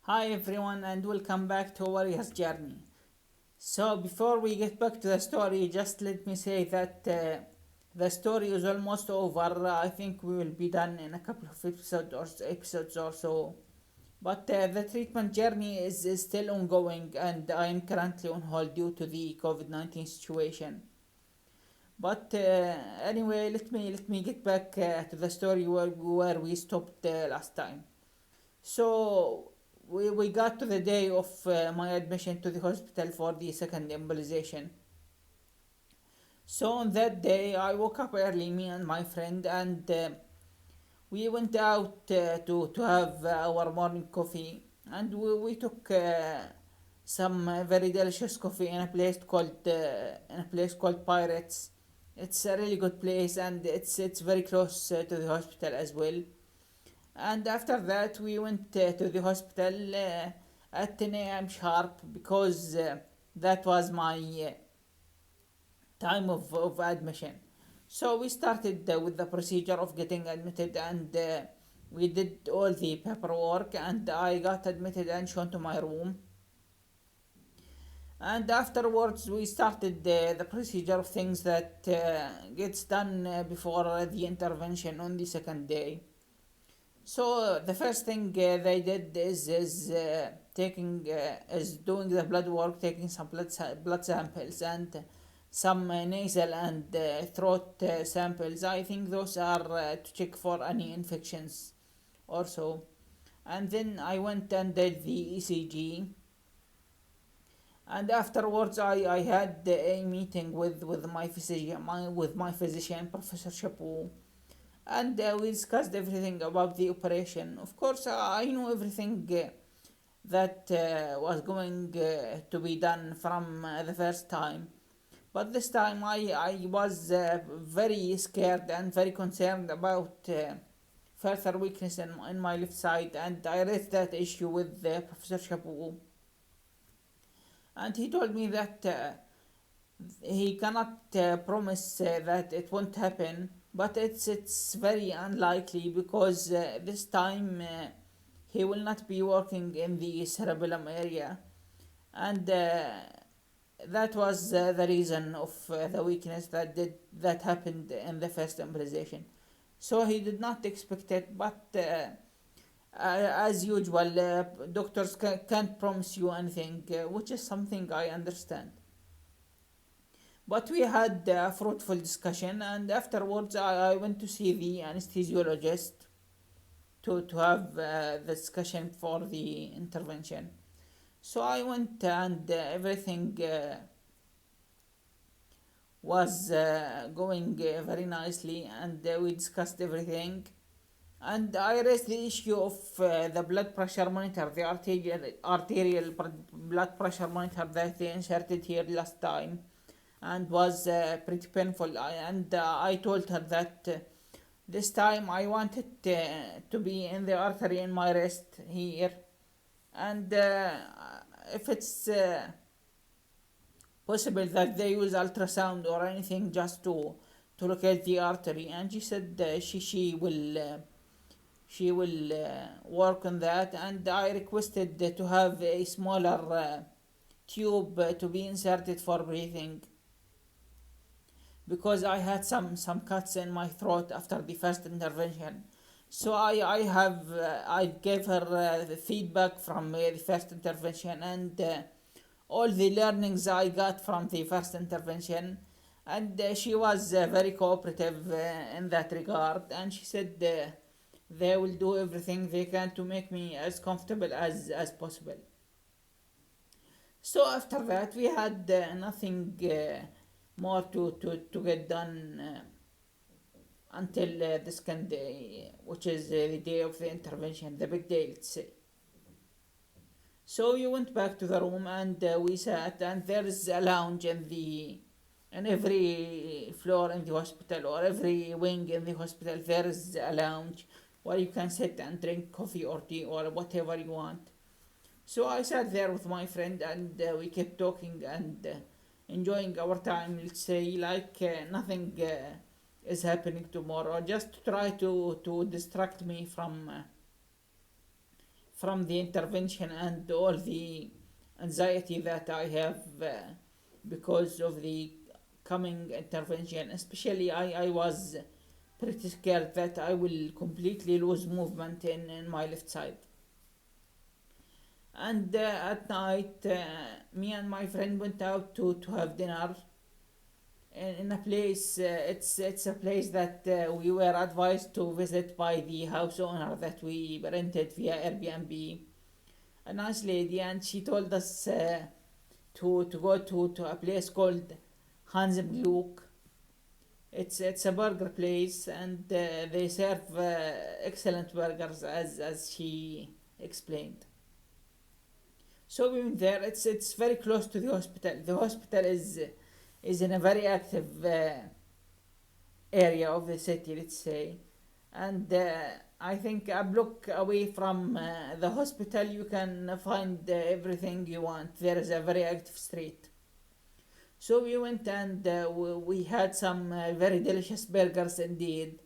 Hi everyone and welcome back to Warrior's Journey. So before we get back to the story, just let me say that the story is almost over. I think we will be done in a couple of episodes or so. But the treatment journey is still ongoing and I am currently on hold due to the COVID-19 situation. But anyway, let me get back to the story where we stopped last time. So we got to the day of my admission to the hospital for the second embolization. So on that day, I woke up early, me and my friend, and we went out to have our morning coffee, and we took some very delicious coffee in a place called Pirates. It's a really good place, and it's very close to the hospital as well. And after that, we went to the hospital at 10 a.m. sharp because that was my time of admission. So we started with the procedure of getting admitted, and we did all the paperwork, and I got admitted and shown to my room. And afterwards, we started the procedure of things that gets done before the intervention on the second day. So the first thing they did is taking is doing the blood work, taking some blood samples and some nasal and throat samples. I think those are to check for any infections or so. And then I went and did the ECG. And afterwards, I had a meeting with my physician, Professor Chapu, and we discussed everything about the operation. Of course, I know everything that was going to be done from the first time, but this time I was very scared and very concerned about further weakness in my left side, and I raised that issue with Professor Shabu, and he told me that he cannot promise that it won't happen, but it's very unlikely because this time he will not be working in the cerebellum area, and that was the reason of the weakness that happened in the first embolization. So he did not expect it, but as usual, doctors can't promise you anything, which is something I understand. But we had a fruitful discussion, and afterwards I went to see the anesthesiologist to have the discussion for the intervention. So I went and everything was going very nicely, and we discussed everything. And I raised the issue of the blood pressure monitor, the blood pressure monitor that they inserted here last time, and was pretty painful. I told her that this time I wanted to be in the artery in my wrist here, and if it's possible that they use ultrasound or anything just to locate the artery. And she said she will work on that, and I requested to have a smaller tube to be inserted for breathing because I had some cuts in my throat after the first intervention. So I gave her the feedback from the first intervention, and all the learnings I got from the first intervention, and she was very cooperative in that regard, and she said they will do everything they can to make me as comfortable as possible. So after that, we had nothing more to get done until the second day, which is the day of the intervention, the big day, let's say. So we went back to the room, and we sat, and there is a lounge in every floor in the hospital, or every wing in the hospital. There is a lounge where you can sit and drink coffee or tea or whatever you want. So I sat there with my friend, and we kept talking and enjoying our time, let's say, like nothing is happening tomorrow, just to try to distract me from the intervention and all the anxiety that I have because of the coming intervention. Especially, I was pretty scared that I will completely lose movement in my left side. And at night, me and my friend went out to have dinner in a place. It's a place that we were advised to visit by the house owner that we rented via Airbnb. A nice lady, and she told us to go to a place called Hans Luke. It's a burger place, and they serve excellent burgers as she explained. So we went there. It's very close to the hospital. The hospital is in a very active area of the city, let's say, and I think a block away from the hospital you can find everything you want. There is a very active street. So we went, and we had some very delicious burgers indeed.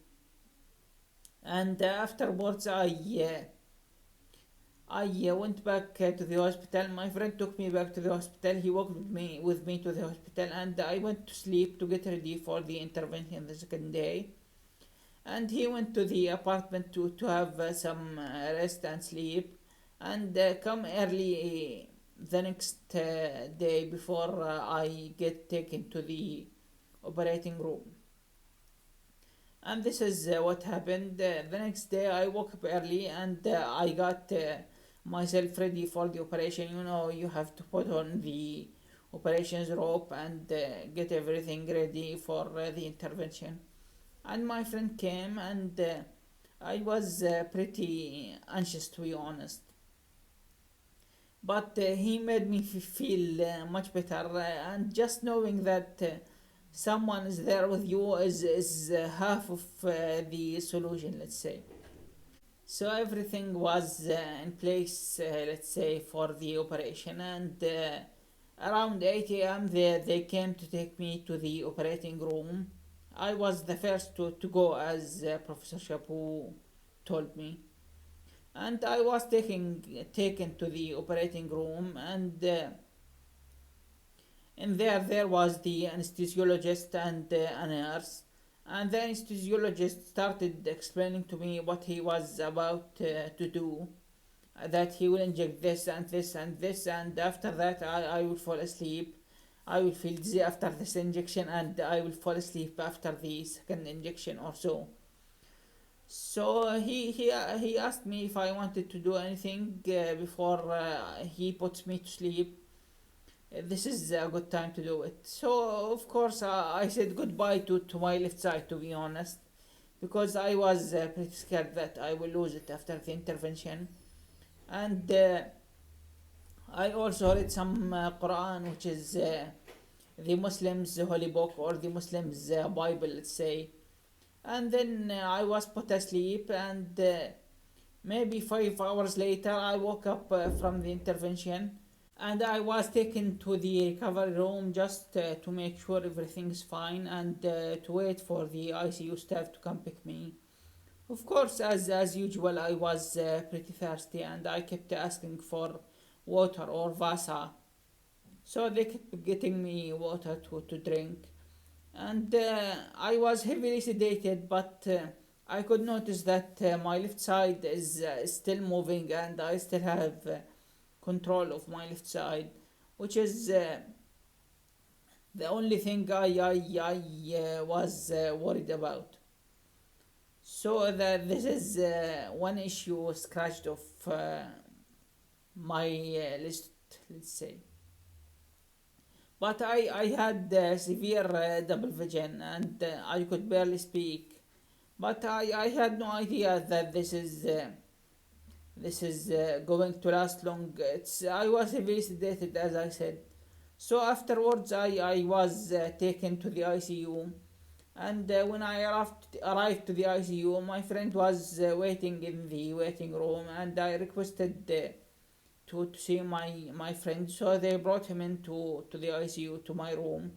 And afterwards, I went back to the hospital. My friend took me back to the hospital. He walked with me to the hospital, and I went to sleep to get ready for the intervention the second day. And he went to the apartment to have some rest and sleep, and come early the next day before I get taken to the operating room. And this is what happened. The next day I woke up early, and I got myself ready for the operation. You know, you have to put on the operations rope and get everything ready for the intervention. And my friend came, and I was pretty anxious, to be honest. But he made me feel much better, and just knowing that someone is there with you is half of the solution, let's say. So everything was in place, let's say, for the operation, and around 8 a.m. they came to take me to the operating room. I was the first to go, as Professor Chapu told me. And I was taken to the operating room, and in there was the anesthesiologist and a nurse. And the anesthesiologist started explaining to me what he was about to do, that he will inject this and this and this, and after that I will fall asleep. I will feel dizzy after this injection, and I will fall asleep after the second injection or so. So he asked me if I wanted to do anything before he puts me to sleep. This is a good time to do it. So of course I said goodbye to my left side, to be honest, because I was pretty scared that I will lose it after the intervention. And I also read some Quran, which is the Muslims' holy book, or the Muslims' Bible, let's say. And then I was put asleep, and maybe 5 hours later I woke up from the intervention, and I was taken to the recovery room just to make sure everything is fine, and to wait for the ICU staff to come pick me. Of course, as usual, I was pretty thirsty, and I kept asking for water or Vasa. So they kept getting me water to drink. And I was heavily sedated, but I could notice that my left side is still moving, and I still have control of my left side, which is the only thing I was worried about. So that this is one issue scratched off my list, let's say. But I had severe double vision, and I could barely speak. But I had no idea that this is going to last long. I was heavily sedated, as I said. So afterwards, I was taken to the ICU, and when I arrived to the ICU, my friend was waiting in the waiting room, and I requested to see my friend. So they brought him into to the ICU to my room,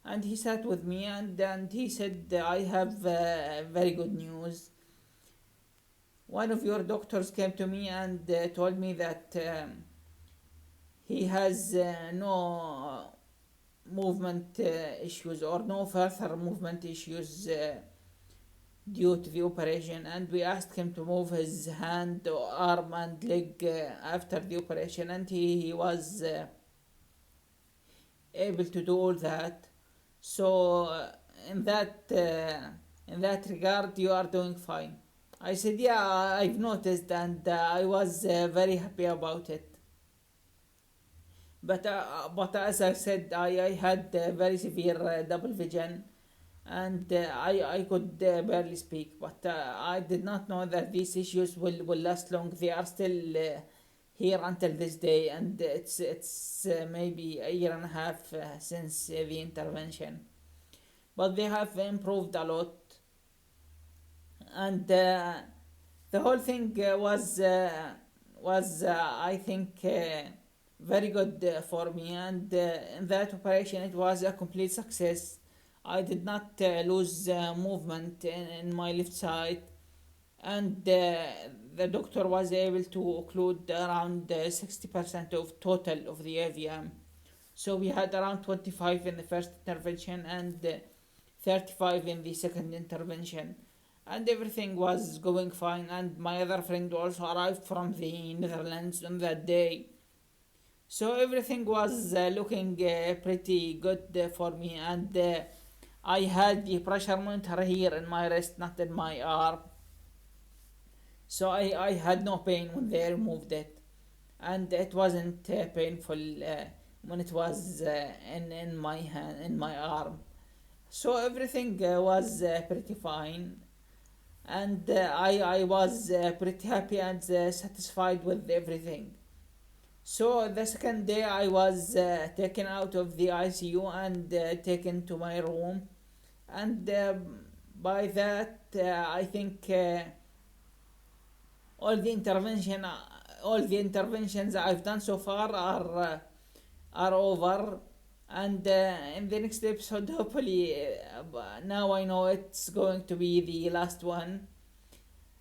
and he sat with me, and he said, I have very good news. one of your doctors came to me and told me that he has no movement issues or no further movement issues due to the operation, and we asked him to move his hand, arm, and leg after the operation, and he was able to do all that. So in that regard, you are doing fine. I said, yeah, I've noticed, and I was very happy about it. But as I said, I had very severe double vision, and I could barely speak. But I did not know that these issues will last long. They are still here until this day, and it's maybe a year and a half since the intervention. But they have improved a lot, and the whole thing was I think very good for me, and in that operation it was a complete success. I did not lose movement in my left side, and the doctor was able to occlude around 60% of total of the AVM. So we had around 25 in the first intervention and 35 in the second intervention, and everything was going fine. And my other friend also arrived from the Netherlands on that day, so everything was looking pretty good for me. And I had the pressure monitor here in my wrist, not in my arm, so I had no pain when they removed it, and it wasn't painful when it was in my hand, in my arm. So everything was pretty fine, and I was pretty happy and satisfied with everything. So the second day I was taken out of the ICU and taken to my room, and by that I think all the intervention all the interventions I've done so far are over. And in the next episode, hopefully, now I know it's going to be the last one,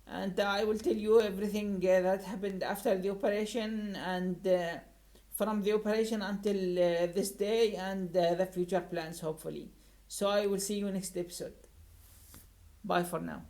and I will tell you everything that happened after the operation, and from the operation until this day, and the future plans, hopefully. So I will see you next episode. Bye for now.